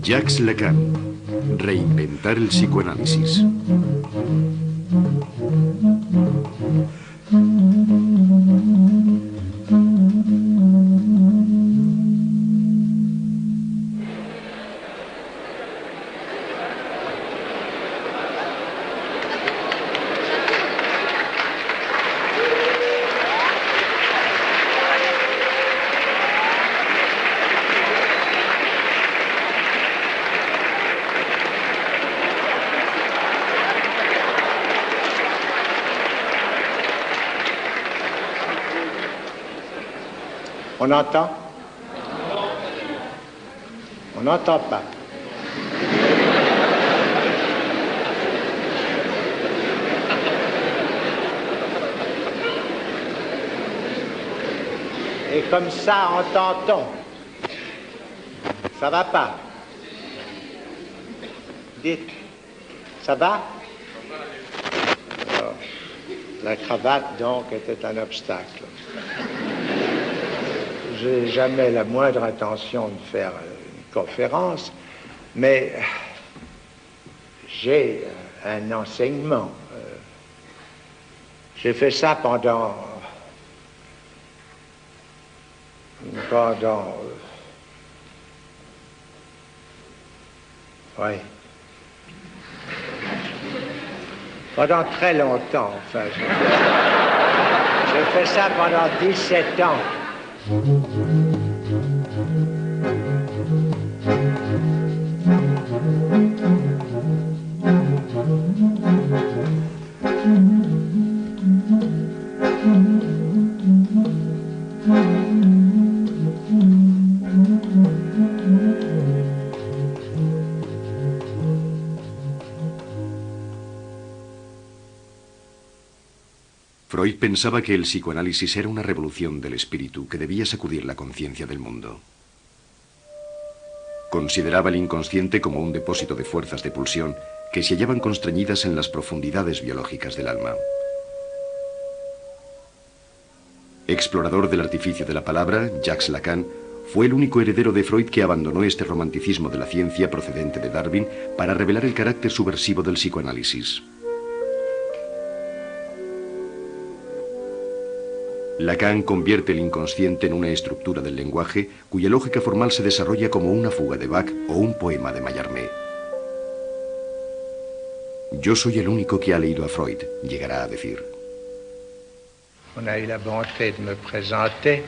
Jacques Lacan, reinventar el psicoanálisis. On entend? On n'entend pas. Et comme ça, entend-on? Ça va pas? Dites, ça va? Alors, la cravate, donc, était un obstacle. Je n'ai jamais la moindre intention de faire une conférence, mais j'ai un enseignement. J'ai fait ça pendant très longtemps, enfin. J'ai fait ça pendant 17 ans. Freud pensaba que el psicoanálisis era una revolución del espíritu que debía sacudir la conciencia del mundo. Consideraba el inconsciente como un depósito de fuerzas de pulsión que se hallaban constreñidas en las profundidades biológicas del alma. Explorador del artificio de la palabra, Jacques Lacan fue el único heredero de Freud que abandonó este romanticismo de la ciencia procedente de Darwin para revelar el carácter subversivo del psicoanálisis. Lacan convierte el inconsciente en una estructura del lenguaje cuya lógica formal se desarrolla como una fuga de Bach o un poema de Mallarmé. Yo soy el único que ha leído a Freud, llegará a decir. On a eu la bonté de me présenter.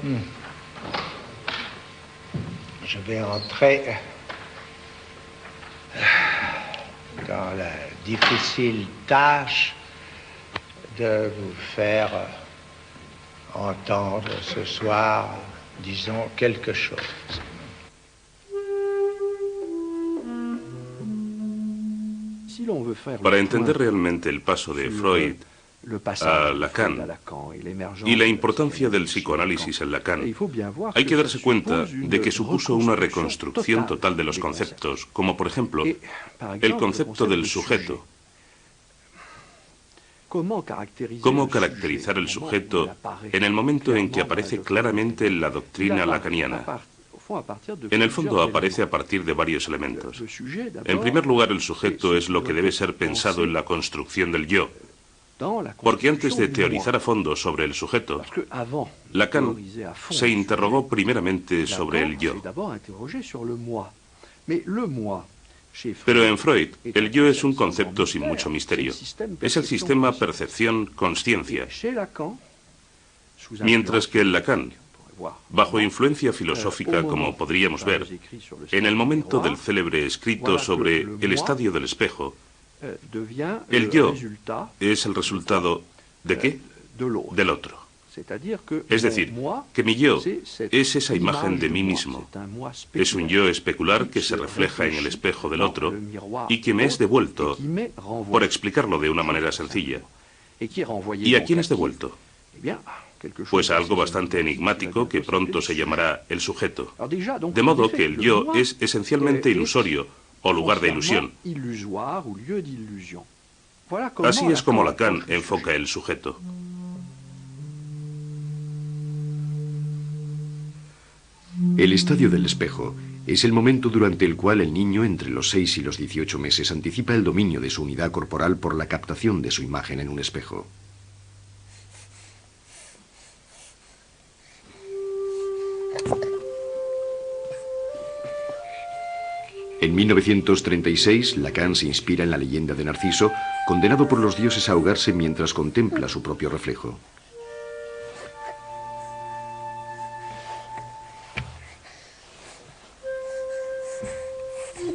Je vais entrer dans la difficile tâche de vous faire entendre ce soir, disons, quelque chose. Para entender realmente el paso de Freud a Lacan y la importancia del psicoanálisis en Lacan, hay que darse cuenta de que supuso una reconstrucción total de los conceptos, como por ejemplo el concepto del sujeto. ¿Cómo caracterizar el sujeto en el momento en que aparece claramente en la doctrina lacaniana? En el fondo aparece a partir de varios elementos. En primer lugar, el sujeto es lo que debe ser pensado en la construcción del yo. Porque antes de teorizar a fondo sobre el sujeto, Lacan se interrogó primeramente sobre el yo. Pero en Freud, el yo es un concepto sin mucho misterio. Es el sistema percepción-consciencia. Mientras que el Lacan, bajo influencia filosófica, como podríamos ver, en el momento del célebre escrito sobre el estadio del espejo, el yo es el resultado ¿de qué? Del otro. Es decir, que mi yo es esa imagen de mí mismo. Es un yo especular que se refleja en el espejo del otro y que me es devuelto, por explicarlo de una manera sencilla. ¿Y a quién es devuelto? pues a algo bastante enigmático que pronto se llamará el sujeto. De modo que el yo es esencialmente ilusorio, o lugar de ilusión. Así es como Lacan enfoca el sujeto. El estadio del espejo es el momento durante el cual el niño entre los 6 y los 18 meses anticipa el dominio de su unidad corporal por la captación de su imagen en un espejo. En 1936, Lacan se inspira en la leyenda de Narciso, condenado por los dioses a ahogarse mientras contempla su propio reflejo.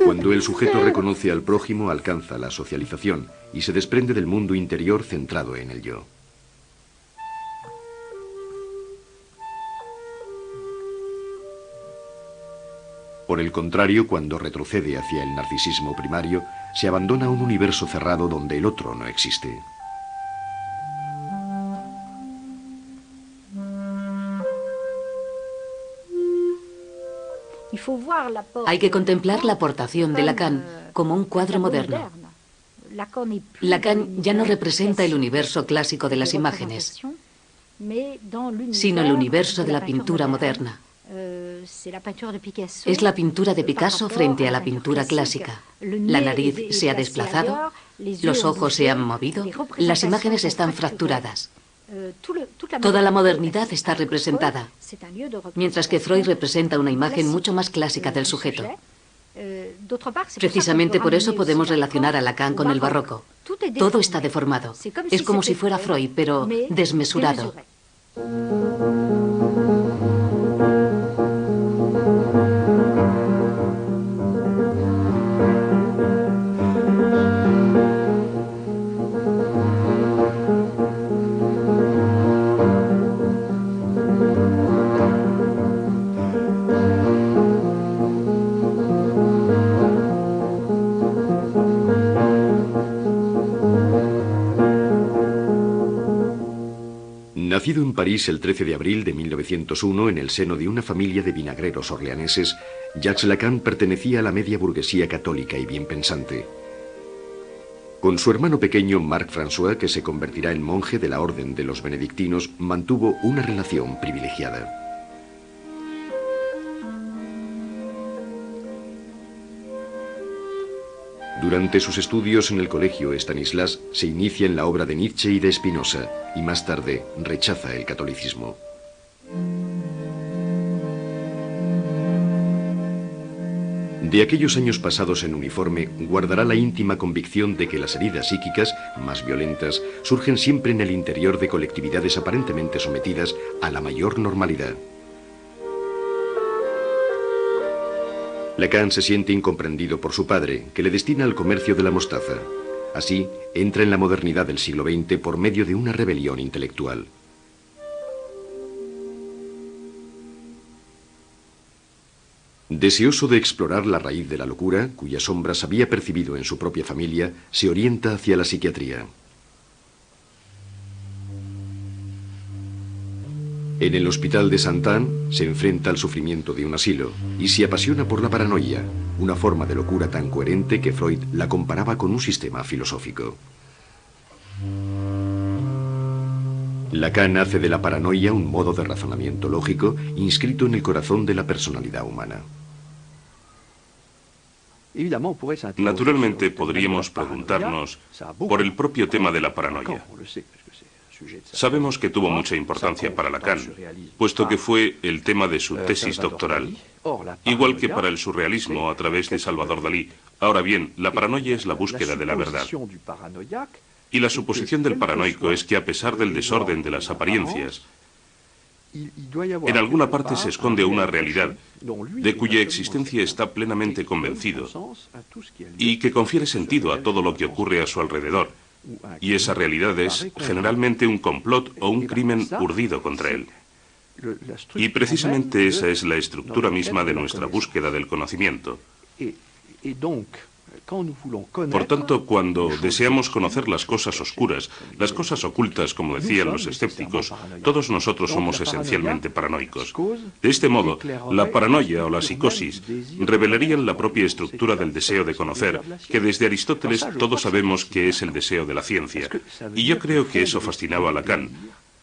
Cuando el sujeto reconoce al prójimo, alcanza la socialización y se desprende del mundo interior centrado en el yo. Por el contrario, cuando retrocede hacia el narcisismo primario, se abandona un universo cerrado donde el otro no existe. Hay que contemplar la aportación de Lacan como un cuadro moderno. Lacan ya no representa el universo clásico de las imágenes, sino el universo de la pintura moderna. Es la pintura de Picasso frente a la pintura clásica. La nariz se ha desplazado, los ojos se han movido, las imágenes están fracturadas. Toda la modernidad está representada, mientras que Freud representa una imagen mucho más clásica del sujeto. Precisamente por eso podemos relacionar a Lacan con el barroco. Todo está deformado. Es como si fuera Freud, pero desmesurado. Nacido en París el 13 de abril de 1901 en el seno de una familia de vinagreros orleaneses, Jacques Lacan pertenecía a la media burguesía católica y bien pensante. Con su hermano pequeño Marc François, que se convertirá en monje de la Orden de los Benedictinos, mantuvo una relación privilegiada. Durante sus estudios en el colegio Stanislas se inicia en la obra de Nietzsche y de Spinoza, y más tarde rechaza el catolicismo. De aquellos años pasados en uniforme, guardará la íntima convicción de que las heridas psíquicas, más violentas, surgen siempre en el interior de colectividades aparentemente sometidas a la mayor normalidad. Lacan se siente incomprendido por su padre, que le destina al comercio de la mostaza. Así, entra en la modernidad del siglo XX por medio de una rebelión intelectual. Deseoso de explorar la raíz de la locura, cuyas sombras había percibido en su propia familia, se orienta hacia la psiquiatría. En el hospital de Sainte-Anne se enfrenta al sufrimiento de un asilo y se apasiona por la paranoia, una forma de locura tan coherente que Freud la comparaba con un sistema filosófico. Lacan hace de la paranoia un modo de razonamiento lógico inscrito en el corazón de la personalidad humana. Naturalmente podríamos preguntarnos por el propio tema de la paranoia. Sabemos que tuvo mucha importancia para Lacan, puesto que fue el tema de su tesis doctoral, igual que para el surrealismo a través de Salvador Dalí. Ahora bien, la paranoia es la búsqueda de la verdad. Y la suposición del paranoico es que a pesar del desorden de las apariencias, en alguna parte se esconde una realidad de cuya existencia está plenamente convencido y que confiere sentido a todo lo que ocurre a su alrededor. Y esa realidad es generalmente un complot o un crimen urdido contra él. Y precisamente esa es la estructura misma de nuestra búsqueda del conocimiento. Por tanto, cuando deseamos conocer las cosas oscuras, las cosas ocultas, como decían los escépticos, todos nosotros somos esencialmente paranoicos. De este modo, la paranoia o la psicosis revelarían la propia estructura del deseo de conocer, que desde Aristóteles todos sabemos que es el deseo de la ciencia. Y yo creo que eso fascinaba a Lacan,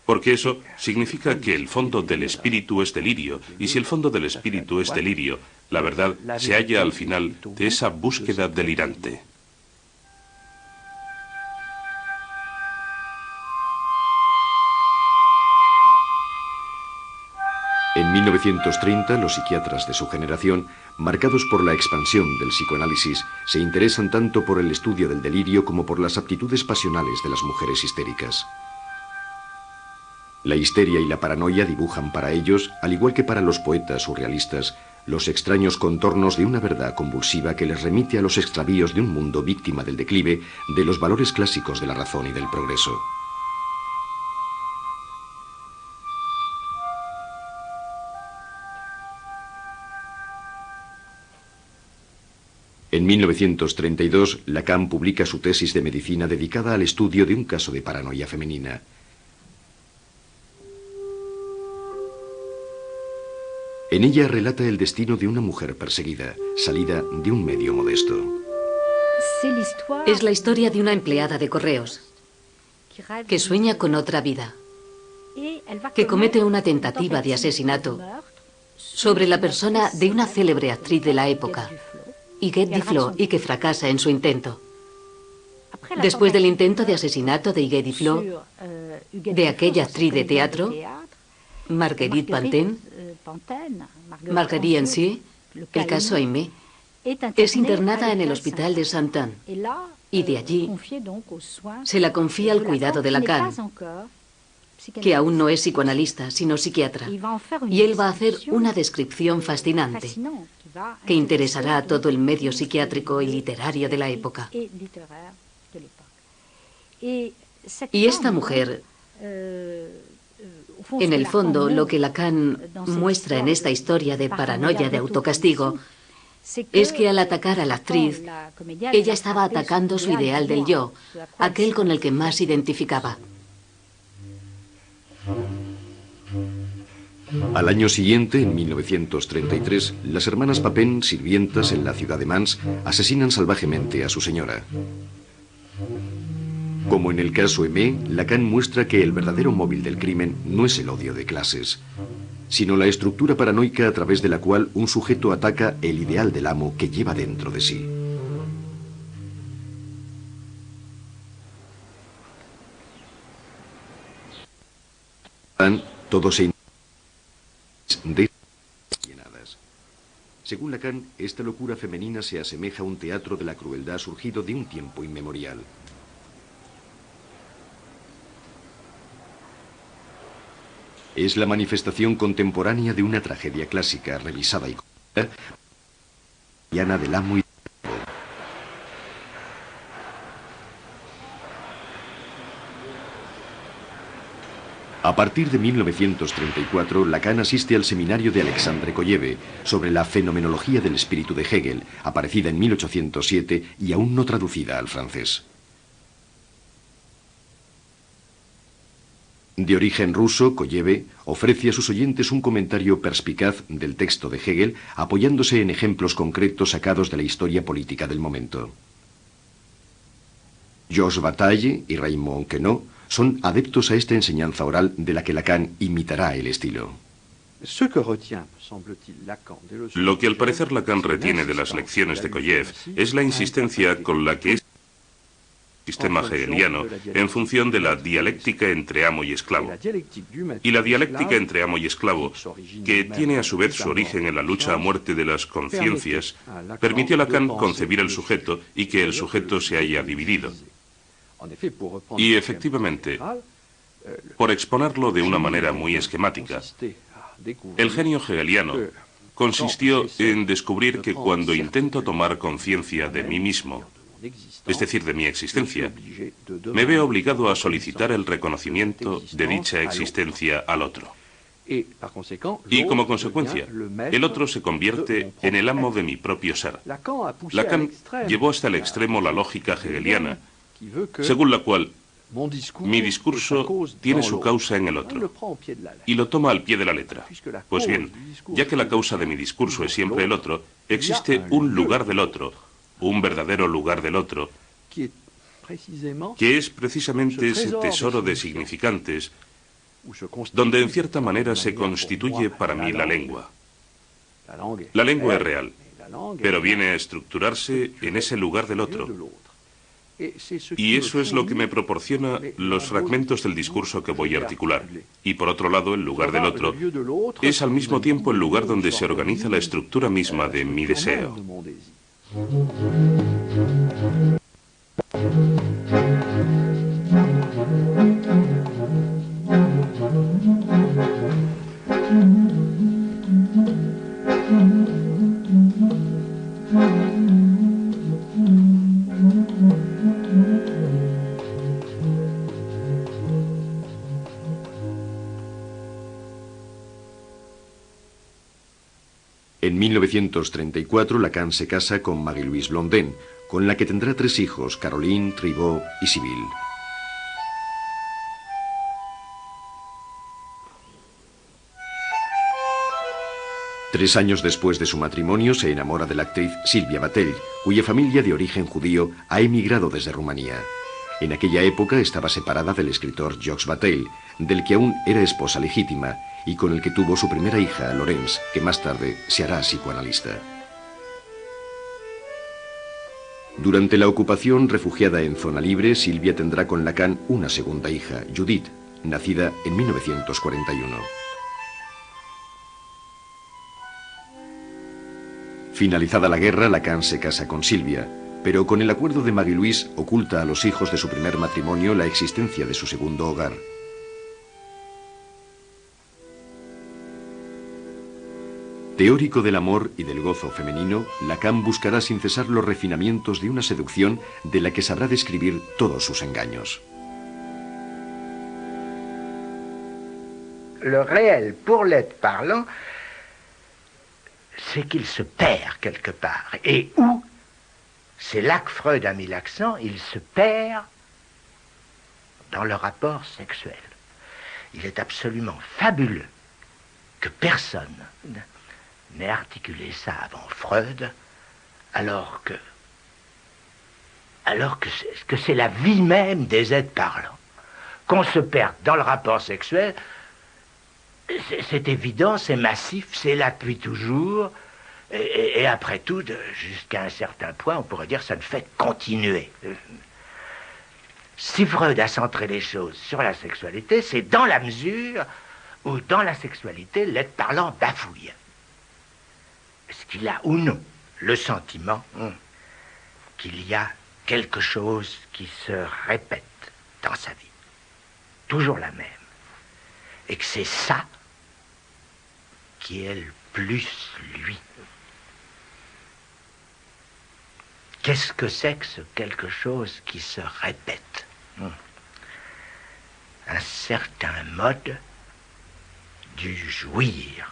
porque eso significa que el fondo del espíritu es delirio, y si el fondo del espíritu es delirio, la verdad se halla al final de esa búsqueda delirante. En 1930, los psiquiatras de su generación, marcados por la expansión del psicoanálisis, se interesan tanto por el estudio del delirio como por las aptitudes pasionales de las mujeres histéricas. La histeria y la paranoia dibujan para ellos, al igual que para los poetas surrealistas, los extraños contornos de una verdad convulsiva que les remite a los extravíos de un mundo víctima del declive de los valores clásicos de la razón y del progreso. En 1932, Lacan publica su tesis de medicina dedicada al estudio de un caso de paranoia femenina. En ella relata el destino de una mujer perseguida, salida de un medio modesto. Es la historia de una empleada de correos que sueña con otra vida, que comete una tentativa de asesinato sobre la persona de una célebre actriz de la época, Huguette Duflos, y que fracasa en su intento. Después del intento de asesinato de Huguette Duflos, de aquella actriz de teatro, Marguerite Pantin, Marguerite Ensuy, el caso Aimé, es internada en el hospital de Saint-Anne y de allí se la confía al cuidado de Lacan, que aún no es psicoanalista, sino psiquiatra, y él va a hacer una descripción fascinante que interesará a todo el medio psiquiátrico y literario de la época. Y esta mujer, en el fondo, lo que Lacan muestra en esta historia de paranoia de autocastigo es que al atacar a la actriz, ella estaba atacando su ideal del yo, aquel con el que más se identificaba. Al año siguiente, en 1933, las hermanas Papin, sirvientas en la ciudad de Mans, asesinan salvajemente a su señora. Como en el caso Aimé, Lacan muestra que el verdadero móvil del crimen no es el odio de clases, sino la estructura paranoica a través de la cual un sujeto ataca el ideal del amo que lleva dentro de sí. Todo se de llenadas. Según Lacan, esta locura femenina se asemeja a un teatro de la crueldad surgido de un tiempo inmemorial. Es la manifestación contemporánea de una tragedia clásica, revisada y cotidiana del amo y a partir de 1934, Lacan asiste al seminario de Alexandre Kolleve sobre la fenomenología del espíritu de Hegel, aparecida en 1807 y aún no traducida al francés. De origen ruso, Kolleve ofrece a sus oyentes un comentario perspicaz del texto de Hegel, apoyándose en ejemplos concretos sacados de la historia política del momento. Georges Bataille y Raymond Queneau son adeptos a esta enseñanza oral de la que Lacan imitará el estilo. Lo que al parecer Lacan retiene de las lecciones de Kolleve es la insistencia con la que es el sistema hegeliano en función de la dialéctica entre amo y esclavo. Y la dialéctica entre amo y esclavo, que tiene a su vez su origen en la lucha a muerte de las conciencias, permitió a Lacan concebir el sujeto y que el sujeto se haya dividido. Y efectivamente, por exponerlo de una manera muy esquemática, el genio hegeliano consistió en descubrir que cuando intento tomar conciencia de mí mismo, es decir, de mi existencia, me veo obligado a solicitar el reconocimiento de dicha existencia al otro. Y como consecuencia, el otro se convierte en el amo de mi propio ser. Lacan llevó hasta el extremo la lógica hegeliana, según la cual mi discurso tiene su causa en el otro, y lo toma al pie de la letra. Pues bien, ya que la causa de mi discurso es siempre el otro, existe un lugar del otro, un verdadero lugar del otro, que es precisamente ese tesoro de significantes donde en cierta manera se constituye para mí la lengua. La lengua es real, pero viene a estructurarse en ese lugar del otro. Y eso es lo que me proporciona los fragmentos del discurso que voy a articular. Y por otro lado, el lugar del otro es al mismo tiempo el lugar donde se organiza la estructura misma de mi deseo. En 1934, Lacan se casa con Marie-Louise Blondin, con la que tendrá 3 hijos, Caroline, Tribot y Sibylle. Tres años después de su matrimonio se enamora de la actriz Sylvia Bataille, cuya familia de origen judío ha emigrado desde Rumanía. En aquella época estaba separada del escritor Jacques Bataille, del que aún era esposa legítima, y con el que tuvo su primera hija, Laurence, que más tarde se hará psicoanalista. Durante la ocupación, refugiada en zona libre, Sylvia tendrá con Lacan una segunda hija, Judith, nacida en 1941. Finalizada la guerra, Lacan se casa con Sylvia, pero con el acuerdo de Marie-Louise oculta a los hijos de su primer matrimonio la existencia de su segundo hogar. Teórico del amor y del gozo femenino, Lacan buscará sin cesar los refinamientos de una seducción de la que sabrá describir todos sus engaños. Le réel pour l'être parlant, c'est qu'il se perd quelque part. Et où, c'est là que Freud a mis l'accent, il se perd dans le rapport sexuel. Il est absolument fabuleux que personne n'ait articulé ça avant Freud, alors que c'est la vie même des êtres parlants. Qu'on se perde dans le rapport sexuel, c'est évident, c'est massif, c'est là depuis toujours, et après tout, jusqu'à un certain point, on pourrait dire que ça ne fait que continuer. Si Freud a centré les choses sur la sexualité, c'est dans la mesure où, dans la sexualité, l'être parlant bafouille. Est-ce qu'il a ou non le sentiment qu'il y a quelque chose qui se répète dans sa vie, toujours la même, et que c'est ça qui est le plus lui? Qu'est-ce que c'est que ce quelque chose qui se répète? Un certain mode du jouir.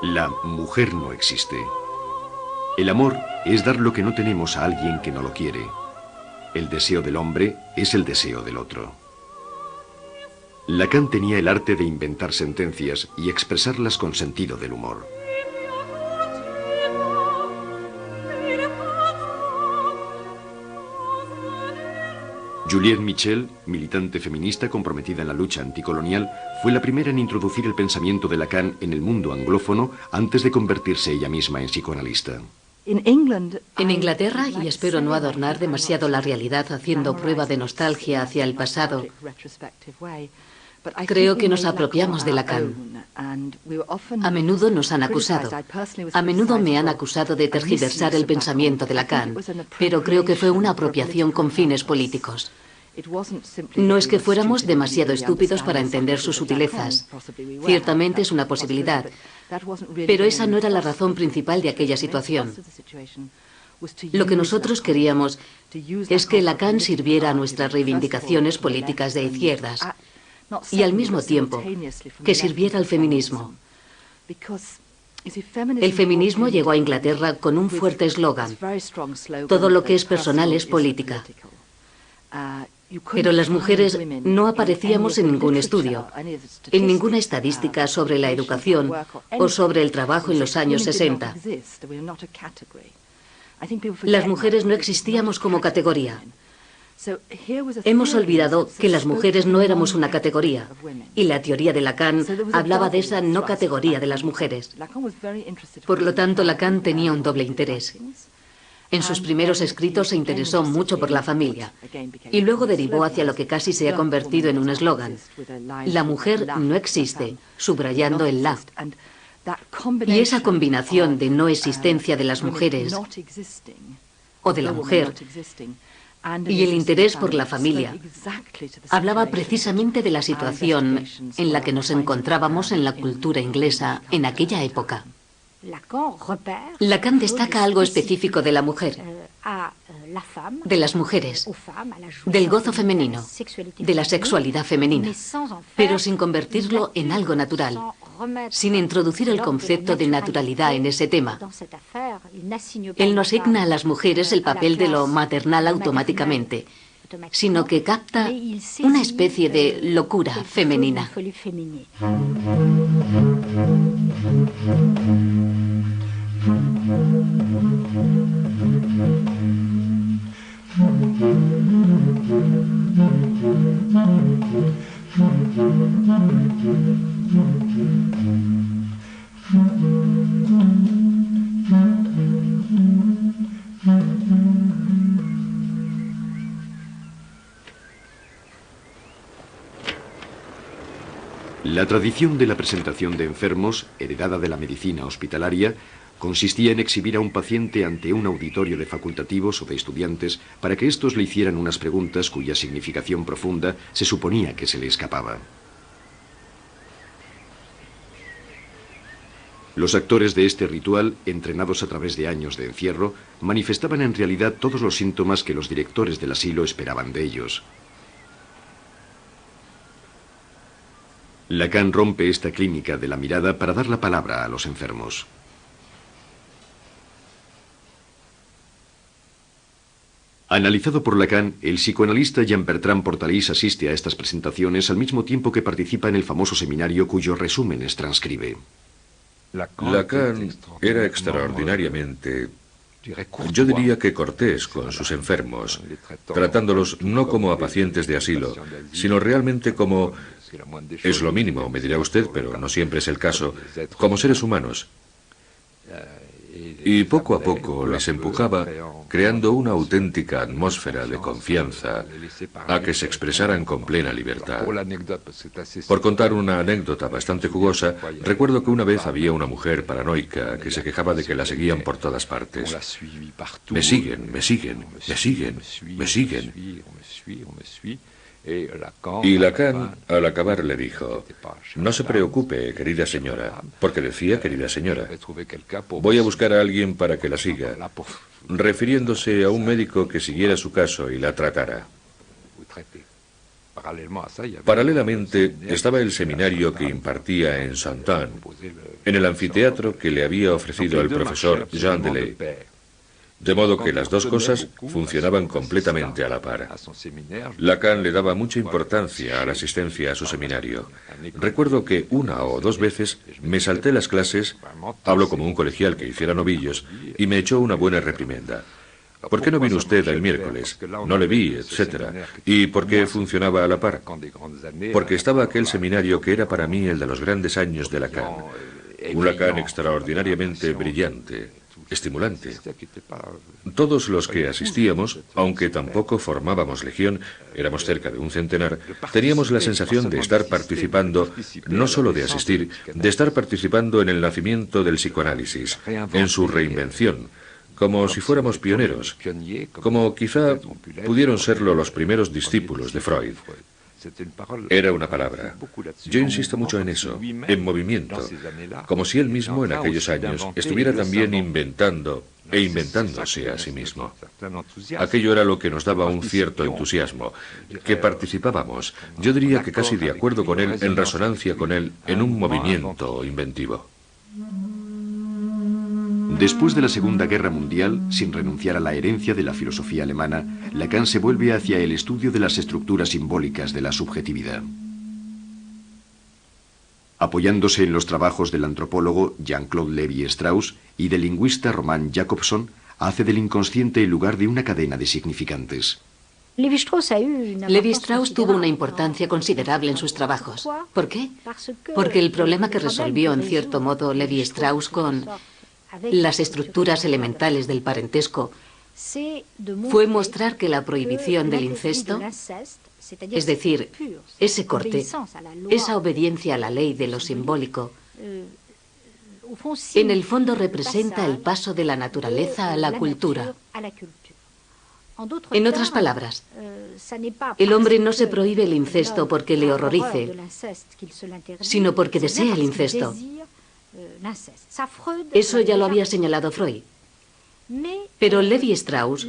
La mujer no existe. El amor es dar lo que no tenemos a alguien que no lo quiere. El deseo del hombre es el deseo del otro. Lacan tenía el arte de inventar sentencias y expresarlas con sentido del humor. Juliette Michel, militante feminista comprometida en la lucha anticolonial, fue la primera en introducir el pensamiento de Lacan en el mundo anglófono antes de convertirse ella misma en psicoanalista. En Inglaterra, y espero no adornar demasiado la realidad haciendo prueba de nostalgia hacia el pasado, creo que nos apropiamos de Lacan. A menudo nos han acusado. A menudo me han acusado de tergiversar el pensamiento de Lacan, pero creo que fue una apropiación con fines políticos. No es que fuéramos demasiado estúpidos para entender sus sutilezas. Ciertamente es una posibilidad, pero esa no era la razón principal de aquella situación. Lo que nosotros queríamos es que Lacan sirviera a nuestras reivindicaciones políticas de izquierdas y al mismo tiempo que sirviera al feminismo. El feminismo llegó a Inglaterra con un fuerte eslogan: todo lo que es personal es política. Pero las mujeres no aparecíamos en ningún estudio, en ninguna estadística sobre la educación o sobre el trabajo en los años 60. Las mujeres no existíamos como categoría. Hemos olvidado que las mujeres no éramos una categoría, y la teoría de Lacan hablaba de esa no categoría de las mujeres. Por lo tanto, Lacan tenía un doble interés. En sus primeros escritos se interesó mucho por la familia, y luego derivó hacia lo que casi se ha convertido en un eslogan: la mujer no existe, subrayando el la. Y esa combinación de no existencia de las mujeres o de la mujer y el interés por la familia hablaba precisamente de la situación en la que nos encontrábamos en la cultura inglesa en aquella época. Lacan destaca algo específico de la mujer, de las mujeres, del gozo femenino, de la sexualidad femenina, pero sin convertirlo en algo natural, sin introducir el concepto de naturalidad en ese tema. Él no asigna a las mujeres el papel de lo maternal automáticamente, sino que capta una especie de locura femenina. La tradición de la presentación de enfermos, heredada de la medicina hospitalaria, consistía en exhibir a un paciente ante un auditorio de facultativos o de estudiantes para que éstos le hicieran unas preguntas cuya significación profunda se suponía que se le escapaba. Los actores de este ritual, entrenados a través de años de encierro, manifestaban en realidad todos los síntomas que los directores del asilo esperaban de ellos. Lacan rompe esta clínica de la mirada para dar la palabra a los enfermos. Analizado por Lacan, el psicoanalista Jean-Bertrand Portalis asiste a estas presentaciones al mismo tiempo que participa en el famoso seminario cuyo resúmenes transcribe. Lacan era extraordinariamente, yo diría que cortés con sus enfermos, tratándolos no como a pacientes de asilo, sino realmente como, es lo mínimo, me dirá usted, pero no siempre es el caso, como seres humanos. Y poco a poco les empujaba, creando una auténtica atmósfera de confianza, a que se expresaran con plena libertad. Por contar una anécdota bastante jugosa, recuerdo que una vez había una mujer paranoica que se quejaba de que la seguían por todas partes. Me siguen, me siguen, me siguen, me siguen. Y Lacan, al acabar, le dijo: no se preocupe, querida señora, porque decía querida señora. Voy a buscar a alguien para que la siga, refiriéndose a un médico que siguiera su caso y la tratara. Paralelamente estaba el seminario que impartía en Saint-Anne, en el anfiteatro que le había ofrecido el profesor Jean Delay. De modo que las dos cosas funcionaban completamente a la par. Lacan le daba mucha importancia a la asistencia a su seminario. Recuerdo que una o dos veces me salté las clases, hablo como un colegial que hiciera novillos, y me echó una buena reprimenda. ¿Por qué no vino usted el miércoles? No le vi, etcétera. ¿Y por qué funcionaba a la par? Porque estaba aquel seminario que era para mí el de los grandes años de Lacan. Un Lacan extraordinariamente brillante, estimulante. Todos los que asistíamos, aunque tampoco formábamos legión, éramos cerca de un centenar, teníamos la sensación de estar participando, no solo de asistir, de estar participando en el nacimiento del psicoanálisis, en su reinvención, como si fuéramos pioneros, como quizá pudieron serlo los primeros discípulos de Freud. Era una palabra. Yo insisto mucho en eso, en movimiento, como si él mismo en aquellos años estuviera también inventando e inventándose a sí mismo. Aquello era lo que nos daba un cierto entusiasmo, que participábamos, yo diría que casi de acuerdo con él, en resonancia con él, en un movimiento inventivo. Después de la Segunda Guerra Mundial, sin renunciar a la herencia de la filosofía alemana, Lacan se vuelve hacia el estudio de las estructuras simbólicas de la subjetividad. Apoyándose en los trabajos del antropólogo Jean-Claude Lévi-Strauss y del lingüista Roman Jakobson, hace del inconsciente el lugar de una cadena de significantes. Lévi-Strauss tuvo una importancia considerable en sus trabajos. ¿Por qué? Porque el problema que resolvió en cierto modo Lévi-Strauss con las estructuras elementales del parentesco fue mostrar que la prohibición del incesto, es decir, ese corte, esa obediencia a la ley de lo simbólico, en el fondo representa el paso de la naturaleza a la cultura. En otras palabras, el hombre no se prohíbe el incesto porque le horrorice, sino porque desea el incesto. Eso ya lo había señalado Freud. Pero Lévi-Strauss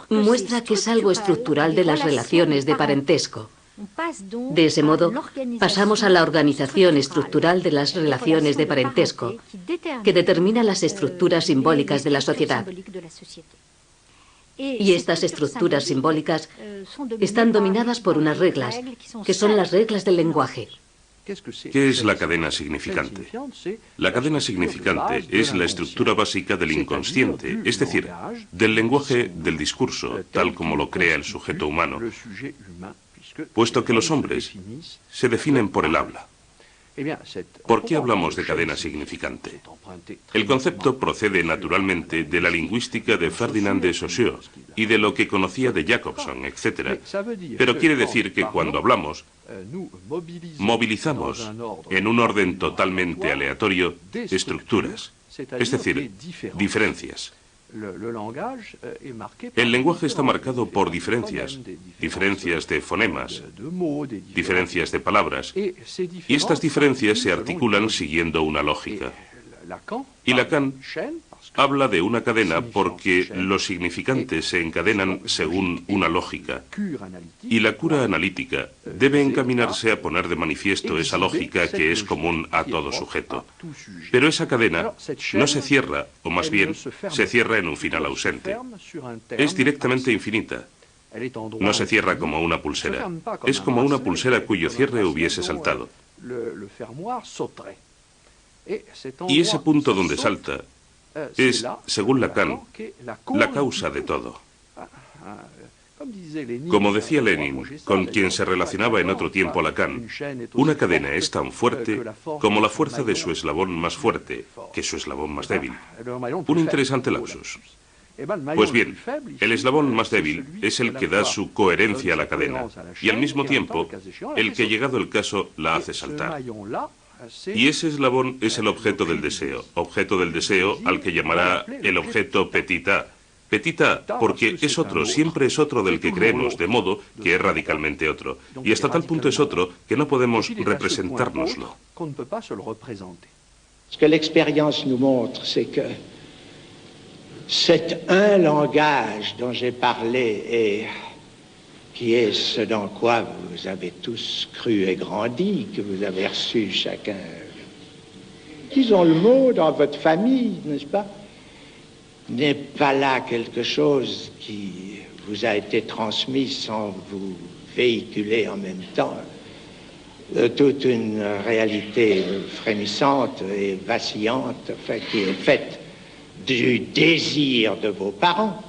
muestra que es algo estructural de las relaciones de parentesco. De ese modo, pasamos a la organización estructural de las relaciones de parentesco, que determina las estructuras simbólicas de la sociedad. Y estas estructuras simbólicas están dominadas por unas reglas, que son las reglas del lenguaje. ¿Qué es la cadena significante? La cadena significante es la estructura básica del inconsciente, es decir, del lenguaje del discurso, tal como lo crea el sujeto humano, puesto que los hombres se definen por el habla. ¿Por qué hablamos de cadena significante? El concepto procede naturalmente de la lingüística de Ferdinand de Saussure y de lo que conocía de Jakobson, etc. Pero quiere decir que cuando hablamos, movilizamos en un orden totalmente aleatorio estructuras, es decir, diferencias. El lenguaje está marcado por diferencias, diferencias de fonemas, diferencias de palabras, y estas diferencias se articulan siguiendo una lógica. Y Lacan habla de una cadena porque los significantes se encadenan según una lógica, y la cura analítica debe encaminarse a poner de manifiesto esa lógica que es común a todo sujeto. Pero esa cadena no se cierra, o más bien, se cierra en un final ausente. Es directamente infinita. No se cierra como una pulsera. Es como una pulsera cuyo cierre hubiese saltado. Y ese punto donde salta es, según Lacan, la causa de todo. Como decía Lenin, con quien se relacionaba en otro tiempo Lacan, una cadena es tan fuerte como la fuerza de su eslabón más fuerte, que su eslabón más débil. Un interesante lapsus. Pues bien, el eslabón más débil es el que da su coherencia a la cadena, y al mismo tiempo, el que llegado el caso la hace saltar. Y ese eslabón es el objeto del deseo al que llamará el objeto petit a. Petit a porque es otro, siempre es otro del que creemos, de modo que es radicalmente otro. Y hasta tal punto es otro que no podemos representárnoslo. Ce que l'expérience nous montre, c'est que cet un langage dont j'ai parlé et qui est ce dans quoi vous avez tous cru et grandi, que vous avez reçu chacun, disons le mot dans votre famille, n'est-ce pas, n'est pas là quelque chose qui vous a été transmis sans vous véhiculer en même temps toute une réalité frémissante et vacillante, enfin, qui est faite du désir de vos parents.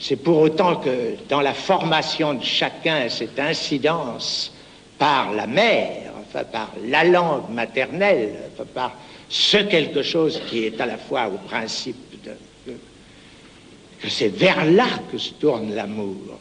C'est pour autant que dans la formation de chacun, cette incidence par la mère, enfin par la langue maternelle, enfin par ce quelque chose qui est à la fois au principe que c'est vers là que se tourne l'amour.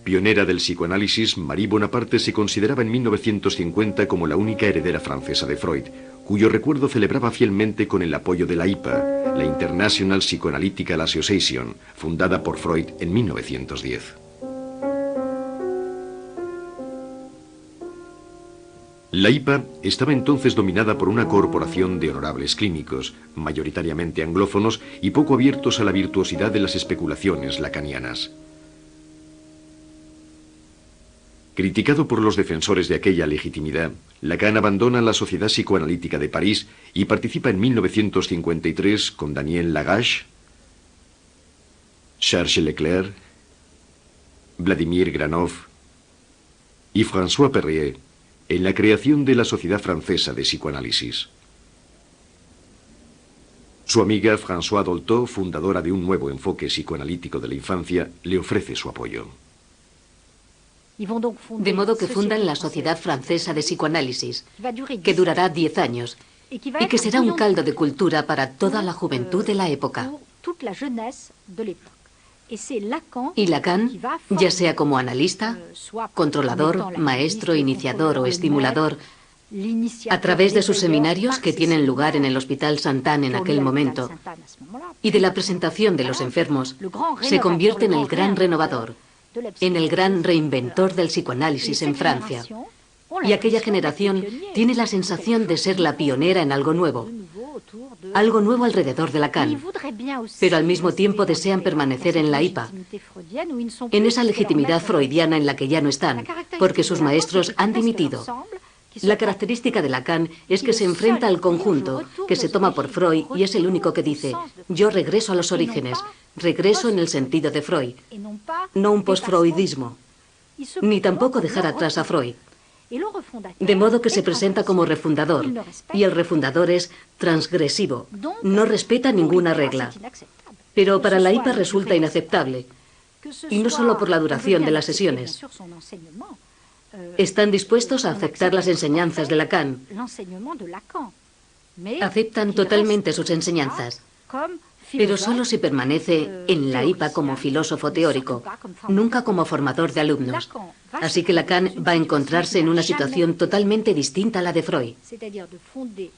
Pionera del psicoanálisis, Marie Bonaparte se consideraba en 1950 como la única heredera francesa de Freud, cuyo recuerdo celebraba fielmente con el apoyo de la IPA, la International Psychoanalytical Association, fundada por Freud en 1910. La IPA estaba entonces dominada por una corporación de honorables clínicos, mayoritariamente anglófonos y poco abiertos a la virtuosidad de las especulaciones lacanianas. Criticado por los defensores de aquella legitimidad, Lacan abandona la Sociedad Psicoanalítica de París y participa en 1953 con Daniel Lagache, Charles Leclerc, Vladimir Granov y François Perrier en la creación de la Sociedad Francesa de Psicoanálisis. Su amiga Françoise Dolto, fundadora de un nuevo enfoque psicoanalítico de la infancia, le ofrece su apoyo. De modo que fundan la Sociedad Francesa de Psicoanálisis, que durará 10 años y que será un caldo de cultura para toda la juventud de la época. Y Lacan, ya sea como analista, controlador, maestro, iniciador o estimulador, a través de sus seminarios que tienen lugar en el Hospital Sainte-Anne en aquel momento y de la presentación de los enfermos, se convierte en el gran renovador, en el gran reinventor del psicoanálisis en Francia. Y aquella generación tiene la sensación de ser la pionera en algo nuevo alrededor de Lacan, pero al mismo tiempo desean permanecer en la IPA, en esa legitimidad freudiana en la que ya no están, porque sus maestros han dimitido. La característica de Lacan es que se enfrenta al conjunto, que se toma por Freud y es el único que dice: yo regreso a los orígenes, regreso en el sentido de Freud, no un postfreudismo, ni tampoco dejar atrás a Freud. De modo que se presenta como refundador, y el refundador es transgresivo, no respeta ninguna regla. Pero para la IPA resulta inaceptable, y no solo por la duración de las sesiones. Están dispuestos a aceptar las enseñanzas de Lacan. Aceptan totalmente sus enseñanzas, pero solo si permanece en la IPA como filósofo teórico, nunca como formador de alumnos. Así que Lacan va a encontrarse en una situación totalmente distinta a la de Freud,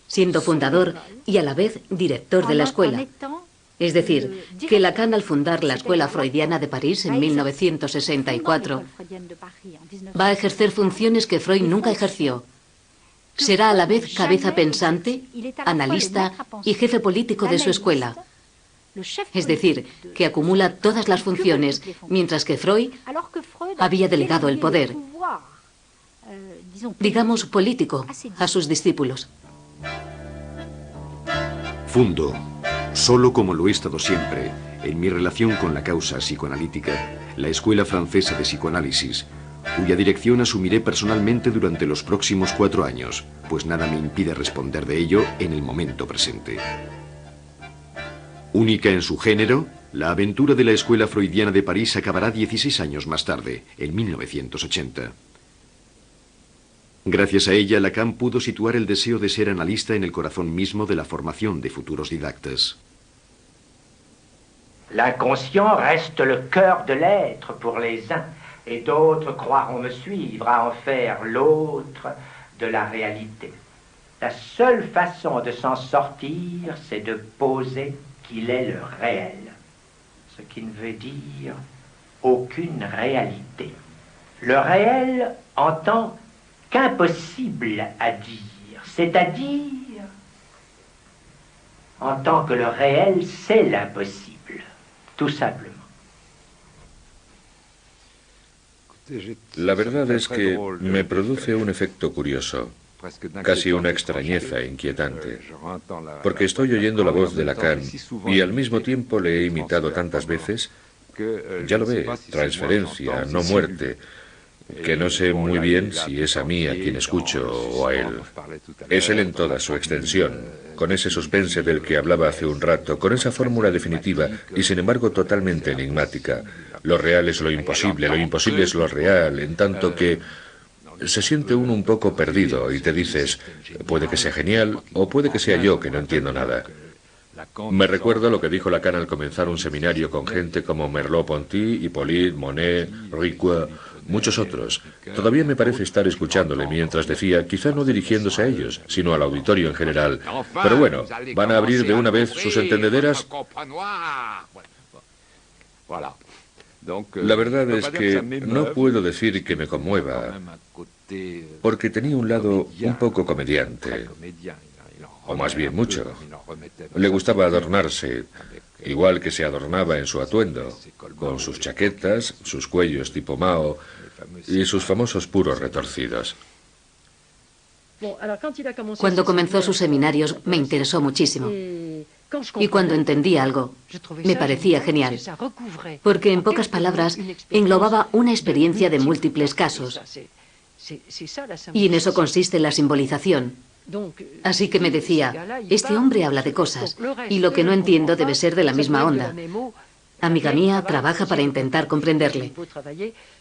siendo fundador y a la vez director de la escuela. Es decir, que Lacan, al fundar la Escuela Freudiana de París en 1964, va a ejercer funciones que Freud nunca ejerció. Será a la vez cabeza pensante, analista y jefe político de su escuela. Es decir, que acumula todas las funciones, mientras que Freud había delegado el poder, digamos político, a sus discípulos. Fundo, solo como lo he estado siempre, en mi relación con la causa psicoanalítica, la Escuela Francesa de Psicoanálisis, cuya dirección asumiré personalmente durante los próximos 4 años, pues nada me impide responder de ello en el momento presente. Única en su género, la aventura de la Escuela Freudiana de París acabará 16 años más tarde, en 1980. Gracias a ella, Lacan pudo situar el deseo de ser analista en el corazón mismo de la formación de futuros didactas. L'inconscient reste le cœur de l'être pour les uns, et d'autres croiront me suivre à en faire l'autre de la réalité. La seule façon de s'en sortir, c'est de poser qu'il est le réel, ce qui ne veut dire aucune réalité. Le réel en tant qu'impossible à dire, c'est-à-dire en tant que le réel c'est l'impossible, tout simplement. La verdad es que me produce un efecto curioso, casi una extrañeza inquietante, porque estoy oyendo la voz de Lacan y al mismo tiempo le he imitado tantas veces, ya lo ve, transferencia, no muerte, que no sé muy bien si es a mí a quien escucho o a él. Es él en toda su extensión, con ese suspense del que hablaba hace un rato, con esa fórmula definitiva y sin embargo totalmente enigmática. Lo real es lo imposible es lo real, en tanto que se siente uno un poco perdido y te dices, puede que sea genial o puede que sea yo que no entiendo nada. Me recuerdo lo que dijo Lacan al comenzar un seminario con gente como Merleau-Ponty, Hippolyte, Monet, Ricoeur, muchos otros. Todavía me parece estar escuchándole mientras decía, quizá no dirigiéndose a ellos, sino al auditorio en general. Pero bueno, ¿van a abrir de una vez sus entendederas? La verdad es que no puedo decir que me conmueva, porque tenía un lado un poco comediante, o más bien mucho. Le gustaba adornarse, igual que se adornaba en su atuendo, con sus chaquetas, sus cuellos tipo Mao y sus famosos puros retorcidos. Cuando comenzó sus seminarios me interesó muchísimo. Y cuando entendía algo, me parecía genial, porque en pocas palabras englobaba una experiencia de múltiples casos. Y en eso consiste la simbolización. Así que me decía, este hombre habla de cosas, y lo que no entiendo debe ser de la misma onda. Amiga mía, trabaja para intentar comprenderle.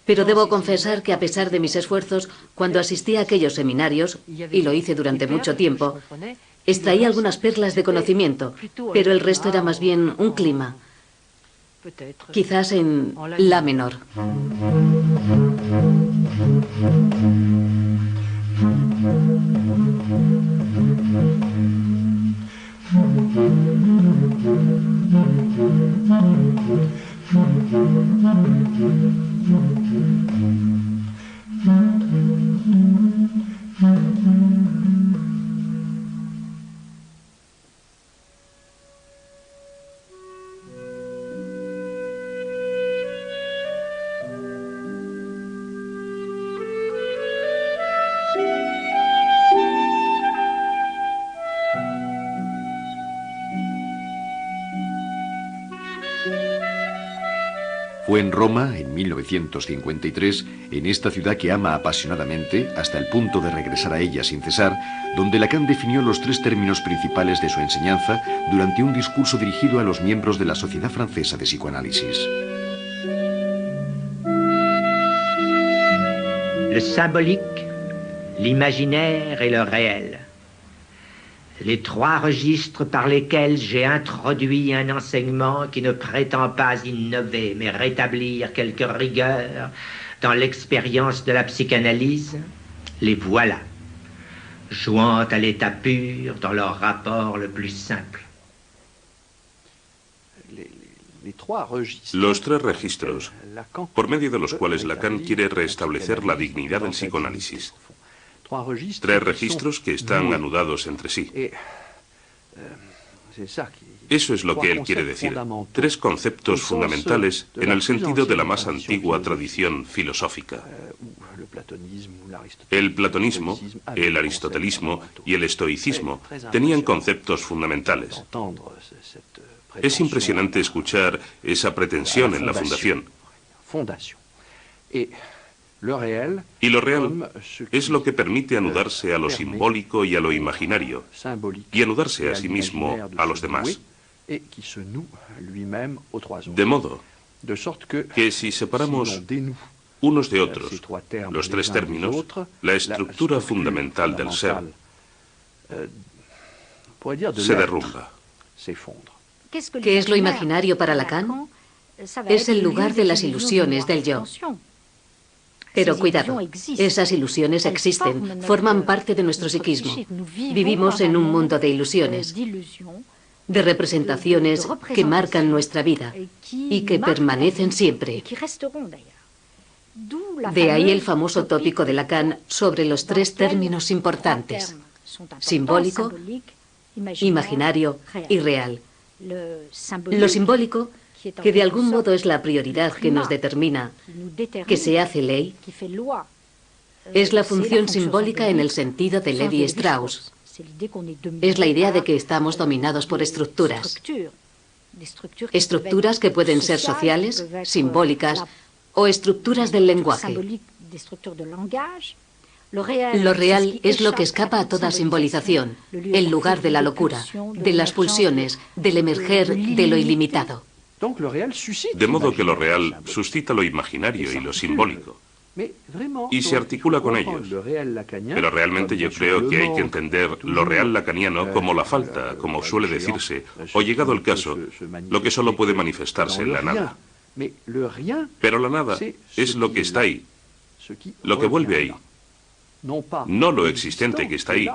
Pero debo confesar que a pesar de mis esfuerzos, cuando asistí a aquellos seminarios, y lo hice durante mucho tiempo, extraí algunas perlas de conocimiento, pero el resto era más bien un clima. Quizás en la menor. Fue en Roma, en 1953, en esta ciudad que ama apasionadamente, hasta el punto de regresar a ella sin cesar, donde Lacan definió los tres términos principales de su enseñanza durante un discurso dirigido a los miembros de la Sociedad Francesa de Psicoanálisis. Le symbolique, l'imaginaire et le réel. Les trois registres par lesquels j'ai introduit un enseignement qui ne prétend pas innover, mais rétablir quelque rigueur dans l'expérience de la psychanalyse, les voilà, jouant à l'état pur dans leur rapport le plus simple. Los tres registros, por medio de los cuales Lacan quiere restablecer la dignidad del psicoanálisis. Tres registros que están anudados entre sí. Eso es lo que él quiere decir. Tres conceptos fundamentales en el sentido de la más antigua tradición filosófica. El platonismo, el aristotelismo y el estoicismo tenían conceptos fundamentales. Es impresionante escuchar esa pretensión en la fundación. Y lo real es lo que permite anudarse a lo simbólico y a lo imaginario, y anudarse a sí mismo a los demás. De modo que si separamos unos de otros los tres términos, la estructura fundamental del ser se derrumba. ¿Qué es lo imaginario para Lacan? Es el lugar de las ilusiones del yo. Pero cuidado, esas ilusiones existen, forman parte de nuestro psiquismo. Vivimos en un mundo de ilusiones, de representaciones que marcan nuestra vida y que permanecen siempre. De ahí el famoso tópico de Lacan sobre los tres términos importantes: simbólico, imaginario y real. Lo simbólico que de algún modo es la prioridad que nos determina, que se hace ley, es la función simbólica en el sentido de Levi Strauss. Es la idea de que estamos dominados por estructuras. Estructuras que pueden ser sociales, simbólicas o estructuras del lenguaje. Lo real es lo que escapa a toda simbolización, el lugar de la locura, de las pulsiones, del emerger de lo ilimitado. De modo que lo real suscita lo imaginario y lo simbólico, y se articula con ellos. Pero realmente yo creo que hay que entender lo real lacaniano como la falta, como suele decirse, o llegado el caso, lo que solo puede manifestarse en la nada. Pero la nada es lo que está ahí, lo que vuelve ahí. No lo existente que está ahí,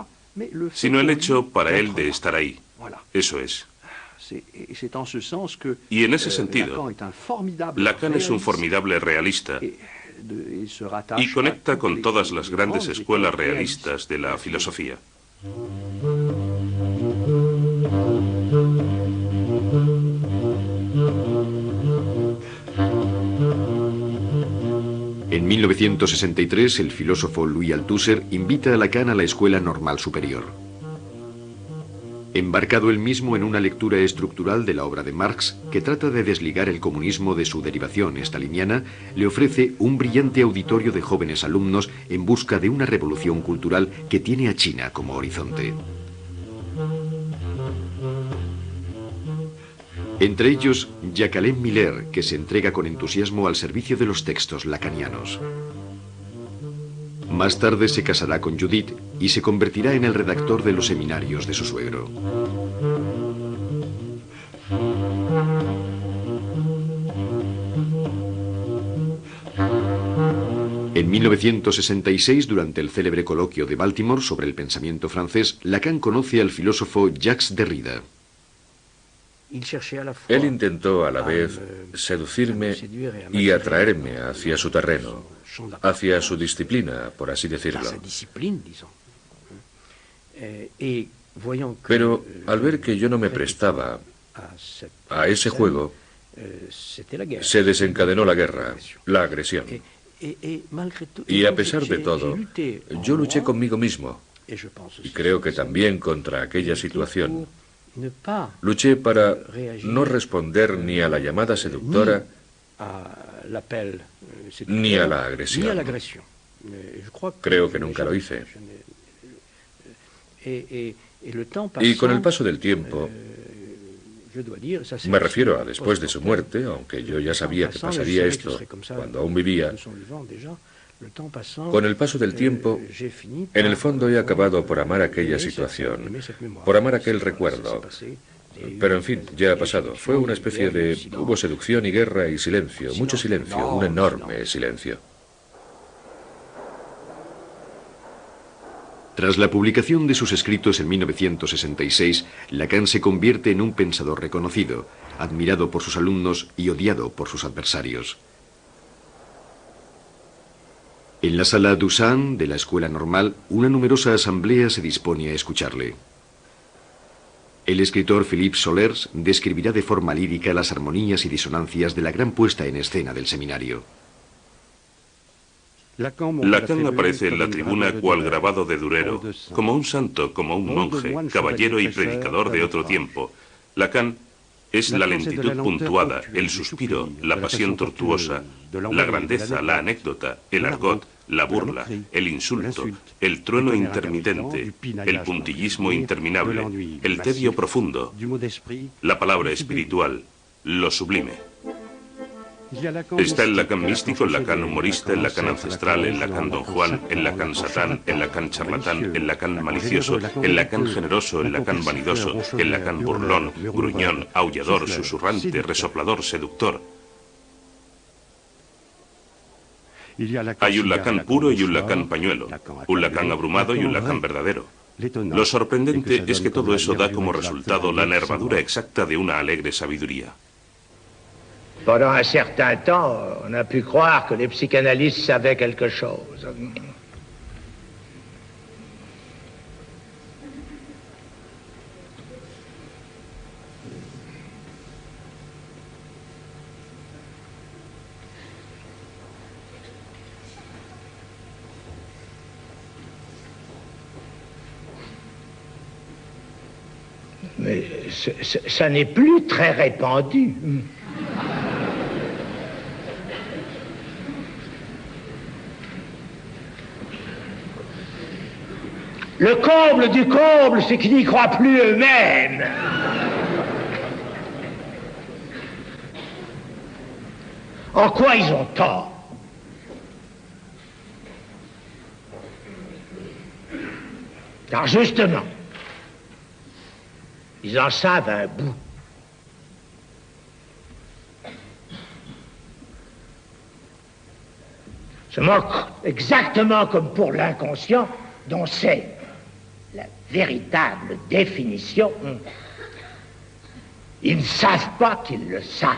sino el hecho para él de estar ahí. Eso es. Y en ese sentido, Lacan es un formidable realista y conecta con todas las grandes escuelas realistas de la filosofía. En 1963, el filósofo Louis Althusser invita a Lacan a la Escuela Normal Superior. Embarcado él mismo en una lectura estructural de la obra de Marx, que trata de desligar el comunismo de su derivación staliniana, le ofrece un brillante auditorio de jóvenes alumnos en busca de una revolución cultural que tiene a China como horizonte. Entre ellos, Jacques-Alain Miller, que se entrega con entusiasmo al servicio de los textos lacanianos. Más tarde se casará con Judith y se convertirá en el redactor de los seminarios de su suegro. En 1966, durante el célebre coloquio de Baltimore sobre el pensamiento francés, Lacan conoce al filósofo Jacques Derrida. Él intentó a la vez seducirme y atraerme hacia su terreno, hacia su disciplina, por así decirlo. Pero al ver que yo no me prestaba a ese juego, se desencadenó la guerra, la agresión. Y a pesar de todo, yo luché conmigo mismo, y creo que también contra aquella situación. Luché para no responder ni a la llamada seductora, ni a la agresión. Creo que nunca lo hice. Y con el paso del tiempo, me refiero a después de su muerte, aunque yo ya sabía que pasaría esto cuando aún vivía, con el paso del tiempo, en el fondo he acabado por amar aquella situación, por amar aquel recuerdo. Pero en fin, ya ha pasado. Fue una especie de... Hubo seducción y guerra y silencio, mucho silencio, un enorme silencio. Tras la publicación de sus escritos en 1966, Lacan se convierte en un pensador reconocido, admirado por sus alumnos y odiado por sus adversarios. En la sala Dusan de la Escuela Normal, una numerosa asamblea se dispone a escucharle. El escritor Philippe Solers describirá de forma lírica las armonías y disonancias de la gran puesta en escena del seminario. Lacan aparece en la tribuna cual grabado de Durero, como un santo, como un monje, caballero y predicador de otro tiempo. Lacan es la lentitud puntuada, el suspiro, la pasión tortuosa, la grandeza, la anécdota, el argot, la burla, el insulto, el trueno intermitente, el puntillismo interminable, el tedio profundo, la palabra espiritual, lo sublime. Está el Lacan místico, el Lacan humorista, el Lacan ancestral, el Lacan Don Juan, el Lacan satán, el Lacan charlatán, el Lacan malicioso, el Lacan generoso, el Lacan vanidoso, el Lacan burlón, gruñón, aullador, susurrante, resoplador, seductor. Hay un Lacan puro y un Lacan pañuelo, un Lacan abrumado y un Lacan verdadero. Lo sorprendente es que todo eso da como resultado la nervadura exacta de una alegre sabiduría. Pendant un certain temps, on a pu croire que les psychanalystes savaient quelque chose. Mais ça n'est plus très répandu. Le comble du comble, c'est qu'ils n'y croient plus eux-mêmes. En quoi ils ont tort? Car justement, ils en savent un bout. Se moquent exactement comme pour l'inconscient, dont c'est la véritable définition. Ils ne savent pas qu'ils le savent.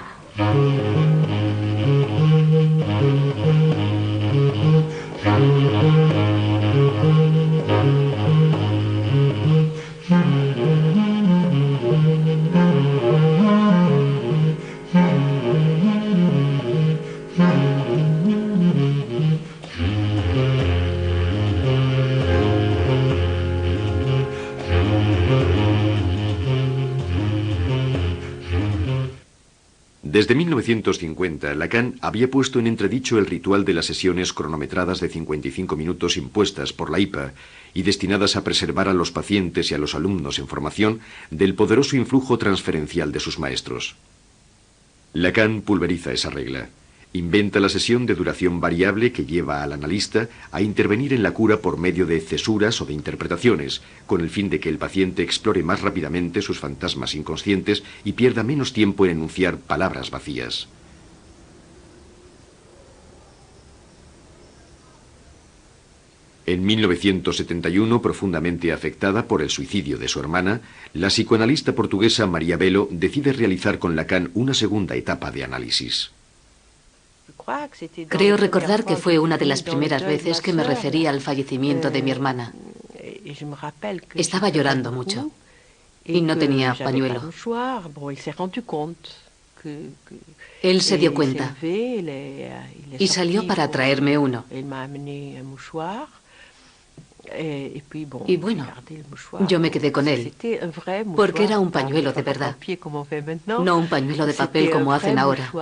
Desde 1950, Lacan había puesto en entredicho el ritual de las sesiones cronometradas de 55 minutos impuestas por la IPA y destinadas a preservar a los pacientes y a los alumnos en formación del poderoso influjo transferencial de sus maestros. Lacan pulveriza esa regla. Inventa la sesión de duración variable que lleva al analista a intervenir en la cura por medio de cesuras o de interpretaciones, con el fin de que el paciente explore más rápidamente sus fantasmas inconscientes y pierda menos tiempo en enunciar palabras vacías. En 1971, profundamente afectada por el suicidio de su hermana, la psicoanalista portuguesa María Belo decide realizar con Lacan una segunda etapa de análisis. Creo recordar que fue una de las primeras veces que me refería al fallecimiento de mi hermana. Estaba llorando mucho y no tenía pañuelo. Él se dio cuenta y salió para traerme uno. Y bueno, yo me quedé con él, porque era un pañuelo de verdad, no un pañuelo de papel como hacen ahora.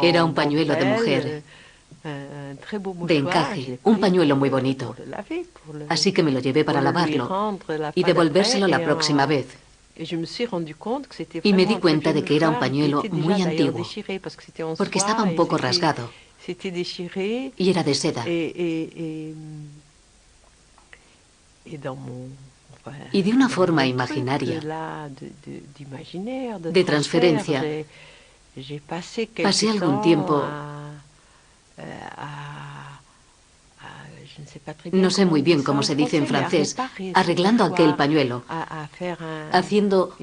Era un pañuelo de mujer, de encaje, un pañuelo muy bonito. Así que me lo llevé para lavarlo y devolvérselo la próxima vez. Y me di cuenta de que era un pañuelo muy antiguo, porque estaba un poco rasgado y era de seda. Y de una forma imaginaria, de transferencia, pasé algún tiempo, no sé muy bien cómo se dice en francés, arreglando aquel pañuelo, haciendo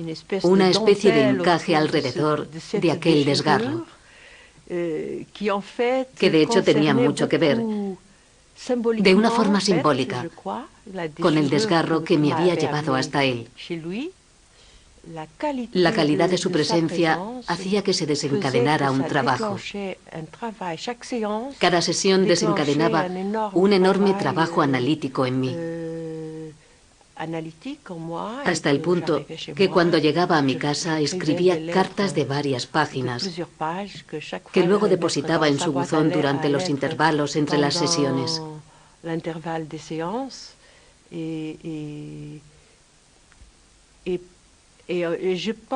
una especie de encaje alrededor de aquel desgarro, que de hecho tenía mucho que ver, de una forma simbólica, con el desgarro que me había llevado hasta él. La calidad de su presencia hacía que se desencadenara un trabajo. Cada sesión desencadenaba un enorme trabajo analítico en mí, hasta el punto que cuando llegaba a mi casa escribía cartas de varias páginas, que luego depositaba en su buzón durante los intervalos entre las sesiones.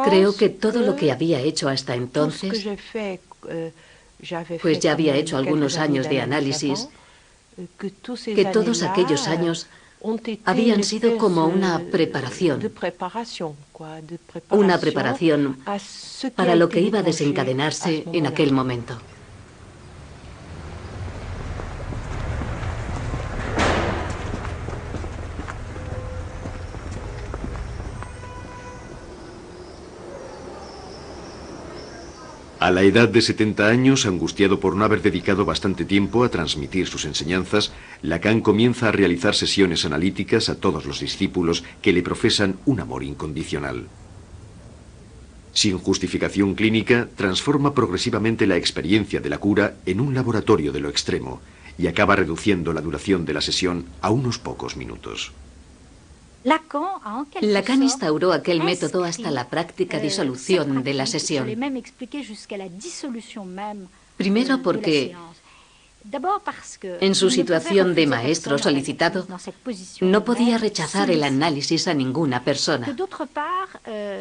Creo que todo lo que había hecho hasta entonces, pues ya había hecho algunos años de análisis, que todos aquellos años habían sido como una preparación para lo que iba a desencadenarse en aquel momento. A la edad de 70 años, angustiado por no haber dedicado bastante tiempo a transmitir sus enseñanzas, Lacan comienza a realizar sesiones analíticas a todos los discípulos que le profesan un amor incondicional. Sin justificación clínica, transforma progresivamente la experiencia de la cura en un laboratorio de lo extremo y acaba reduciendo la duración de la sesión a unos pocos minutos. Lacan instauró aquel método hasta la práctica disolución de la sesión. Primero porque, en su situación de maestro solicitado, no podía rechazar el análisis a ninguna persona.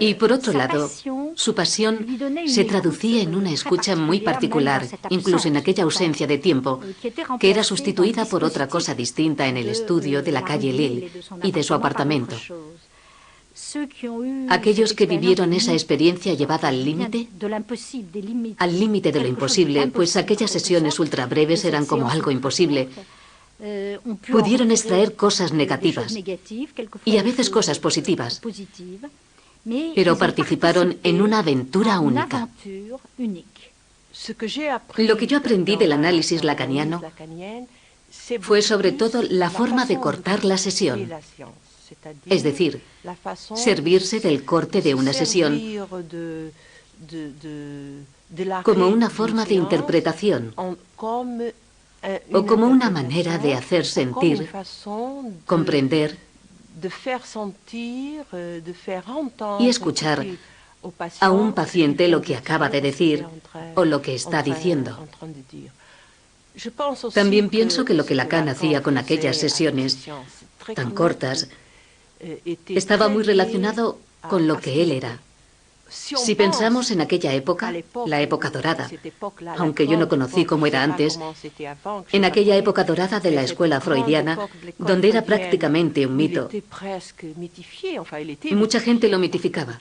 Y por otro lado, su pasión se traducía en una escucha muy particular, incluso en aquella ausencia de tiempo, que era sustituida por otra cosa distinta en el estudio de la calle Lille y de su apartamento. Aquellos que vivieron esa experiencia llevada al límite de lo imposible, pues aquellas sesiones ultra breves eran como algo imposible, pudieron extraer cosas negativas y a veces cosas positivas, pero participaron en una aventura única. Lo que yo aprendí del análisis lacaniano fue sobre todo la forma de cortar la sesión. Es decir, servirse del corte de una sesión como una forma de interpretación o como una manera de hacer sentir, comprender y escuchar a un paciente lo que acaba de decir o lo que está diciendo. También pienso que lo que Lacan hacía con aquellas sesiones tan cortas estaba muy relacionado con lo que él era. Si pensamos en aquella época, la época dorada, aunque yo no conocí cómo era antes, en aquella época dorada de la escuela freudiana, donde era prácticamente un mito, y mucha gente lo mitificaba,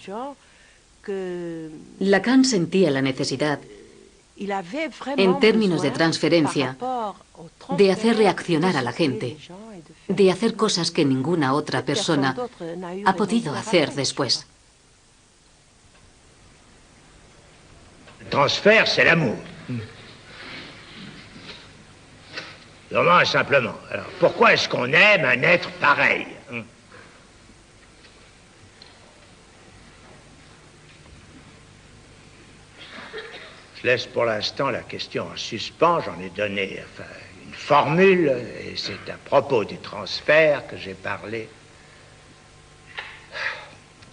Lacan sentía la necesidad, en términos de transferencia, de hacer reaccionar a la gente, de hacer cosas que ninguna otra persona ha podido hacer después. Le transfert, c'est l'amour. Vraiment et simplement. Alors, pourquoi est-ce qu'on aime un être pareil? Je laisse pour l'instant la question en suspens. J'en ai donné une formule, et c'est à propos du transfert que j'ai parlé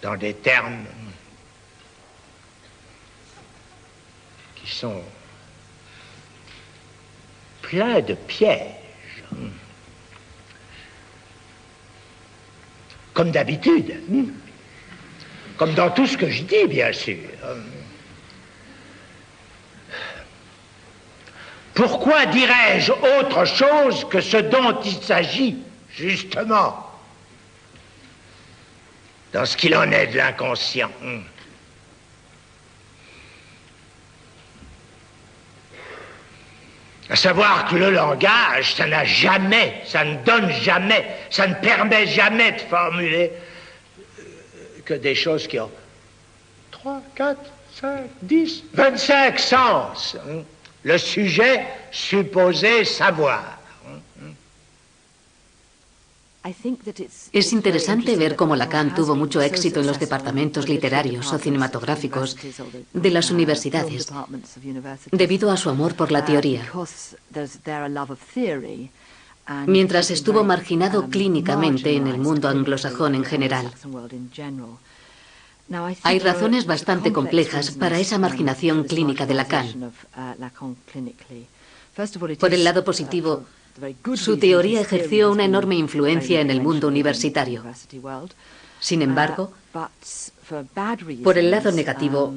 dans des termes qui sont pleins de pièges. Comme d'habitude. Comme dans tout ce que je dis, bien sûr. Pourquoi dirais-je autre chose que ce dont il s'agit, justement, dans ce qu'il en est de l'inconscient? À savoir que le langage, ça n'a jamais, ça ne donne jamais, ça ne permet jamais de formuler que des choses qui ont 3, 4, 5, 10, 25 sens. Le sujet supposé savoir. Es interesante ver cómo Lacan tuvo mucho éxito en los departamentos literarios o cinematográficos de las universidades, debido a su amor por la teoría, mientras estuvo marginado clínicamente en el mundo anglosajón en general. Hay razones bastante complejas para esa marginación clínica de Lacan. Por el lado positivo, su teoría ejerció una enorme influencia en el mundo universitario. Sin embargo, por el lado negativo,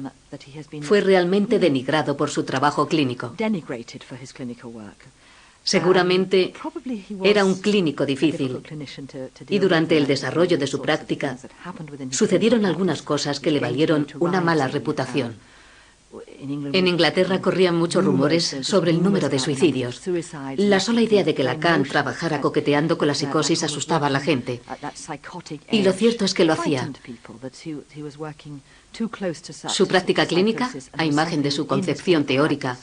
fue realmente denigrado por su trabajo clínico. Seguramente era un clínico difícil y durante el desarrollo de su práctica sucedieron algunas cosas que le valieron una mala reputación. En Inglaterra corrían muchos rumores sobre el número de suicidios. La sola idea de que Lacan trabajara coqueteando con la psicosis asustaba a la gente. Y lo cierto es que lo hacía. Su práctica clínica, a imagen de su concepción teórica,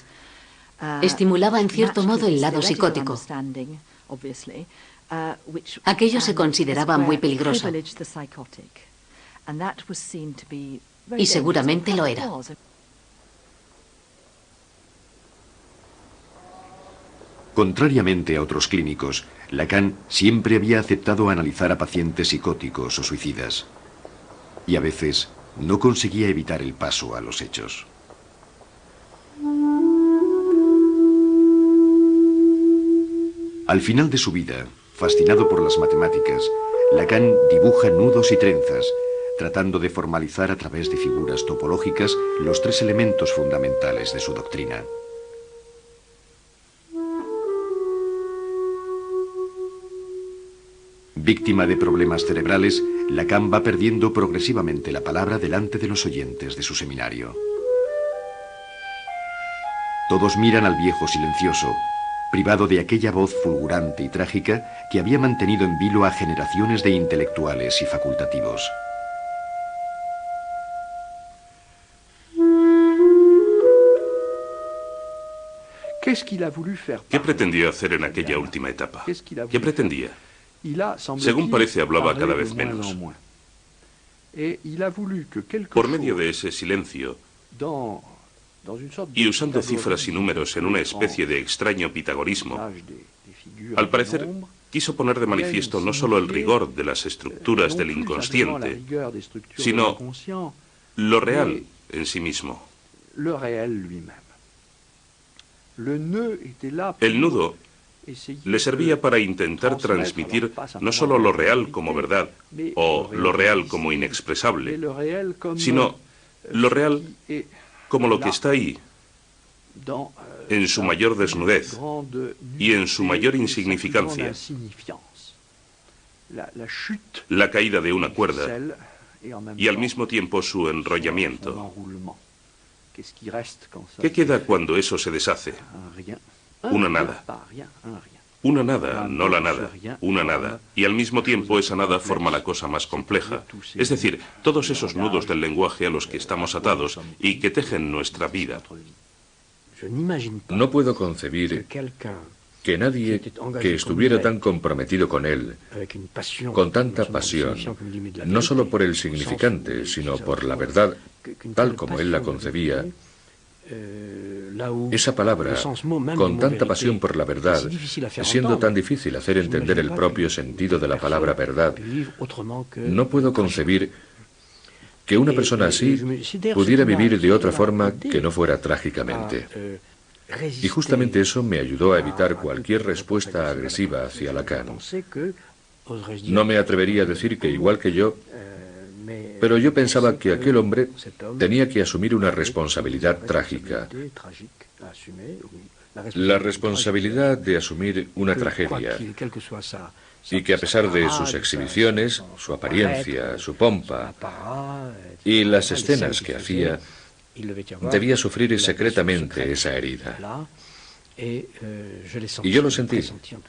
estimulaba en cierto modo el lado psicótico. Aquello se consideraba muy peligroso. Y seguramente lo era. Contrariamente a otros clínicos, Lacan siempre había aceptado analizar a pacientes psicóticos o suicidas. Y a veces no conseguía evitar el paso a los hechos. Al final de su vida, fascinado por las matemáticas, Lacan dibuja nudos y trenzas, tratando de formalizar a través de figuras topológicas los tres elementos fundamentales de su doctrina. Víctima de problemas cerebrales, Lacan va perdiendo progresivamente la palabra delante de los oyentes de su seminario. Todos miran al viejo silencioso, privado de aquella voz fulgurante y trágica que había mantenido en vilo a generaciones de intelectuales y facultativos. ¿Qué pretendió hacer en aquella última etapa? ¿Qué pretendía? Según parece, hablaba cada vez menos. Por medio de ese silencio, y usando cifras y números en una especie de extraño pitagorismo, al parecer quiso poner de manifiesto no solo el rigor de las estructuras del inconsciente, sino lo real en sí mismo. El nudo le servía para intentar transmitir no solo lo real como verdad o lo real como inexpresable, sino lo real como lo que está ahí, en su mayor desnudez y en su mayor insignificancia. La caída de una cuerda y al mismo tiempo su enrollamiento. ¿Qué queda cuando eso se deshace? Una nada. Una nada, no la nada, una nada. Y al mismo tiempo esa nada forma la cosa más compleja. Es decir, todos esos nudos del lenguaje a los que estamos atados y que tejen nuestra vida. No puedo concebir que nadie que estuviera tan comprometido con él, con tanta pasión, no solo por el significante, sino por la verdad, tal como él la concebía, esa palabra, con tanta pasión por la verdad, siendo tan difícil hacer entender el propio sentido de la palabra verdad, no puedo concebir que una persona así pudiera vivir de otra forma que no fuera trágicamente. Y justamente eso me ayudó a evitar cualquier respuesta agresiva hacia Lacan. No me atrevería a decir que igual que yo, pero yo pensaba que aquel hombre tenía que asumir una responsabilidad trágica. La responsabilidad de asumir una tragedia. Y que a pesar de sus exhibiciones, su apariencia, su pompa y las escenas que hacía, debía sufrir secretamente esa herida. Y yo lo sentí,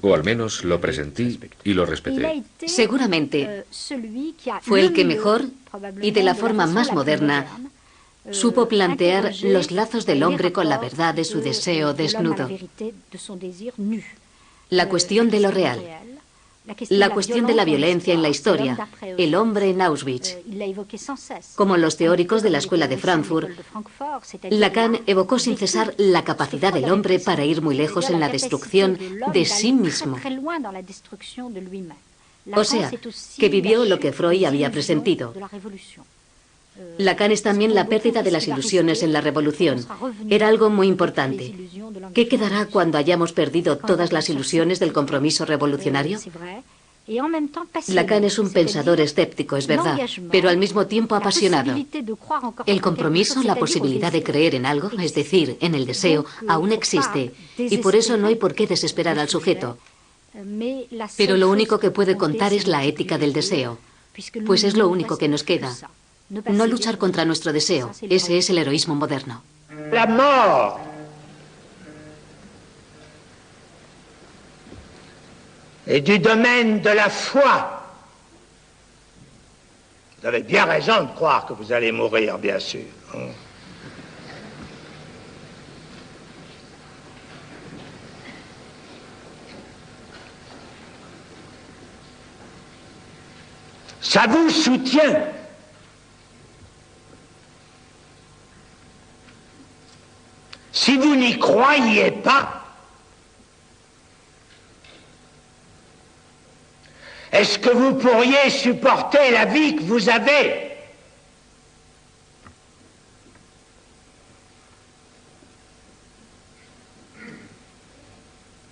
o al menos lo presentí y lo respeté. Seguramente fue el que mejor, y de la forma más moderna, supo plantear los lazos del hombre con la verdad de su deseo desnudo. La cuestión de lo real. La cuestión de la violencia en la historia, el hombre en Auschwitz. Como los teóricos de la Escuela de Frankfurt, Lacan evocó sin cesar la capacidad del hombre para ir muy lejos en la destrucción de sí mismo. O sea, que vivió lo que Freud había presentido. Lacan es también la pérdida de las ilusiones en la revolución. Era algo muy importante. ¿Qué quedará cuando hayamos perdido todas las ilusiones del compromiso revolucionario? Lacan es un pensador escéptico, es verdad, pero al mismo tiempo apasionado. El compromiso, la posibilidad de creer en algo, es decir, en el deseo, aún existe, y por eso no hay por qué desesperar al sujeto. Pero lo único que puede contar es la ética del deseo, pues es lo único que nos queda. No luchar contra nuestro deseo, ese es el heroísmo moderno. La mort est du domaine de la foi. Vous avez bien raison de croire que vous allez mourir, bien sûr. Ça vous soutient. Si vous n'y croyez pas, Est-ce que vous pourriez supporter la vie que vous avez?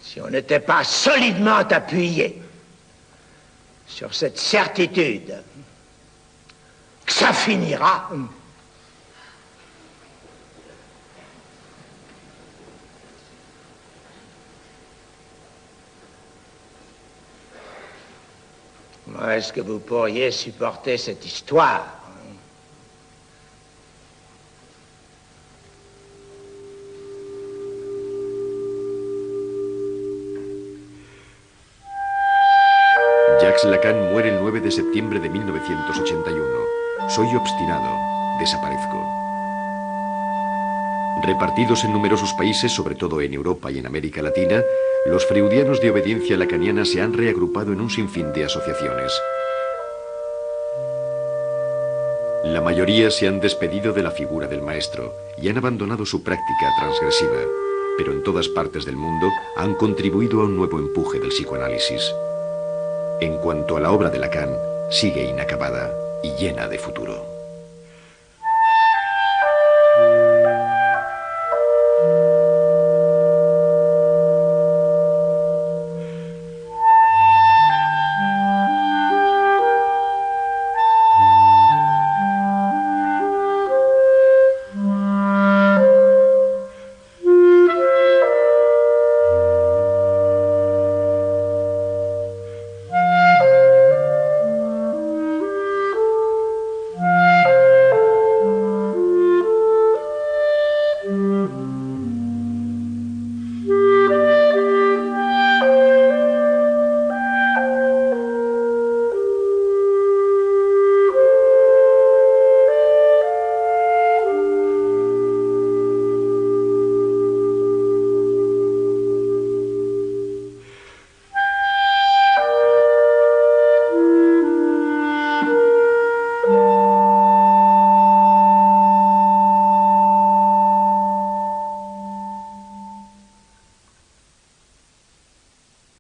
Si on n'était pas solidement appuyé sur cette certitude que ça finira, comment est-ce que vous pourriez supporter cette histoire? Jacques Lacan muere el 9 de septiembre de 1981. Soy obstinado. Desaparezco. Repartidos en numerosos países, sobre todo en Europa y en América Latina, los freudianos de obediencia lacaniana se han reagrupado en un sinfín de asociaciones. La mayoría se han despedido de la figura del maestro y han abandonado su práctica transgresiva, pero en todas partes del mundo han contribuido a un nuevo empuje del psicoanálisis. En cuanto a la obra de Lacan, sigue inacabada y llena de futuro.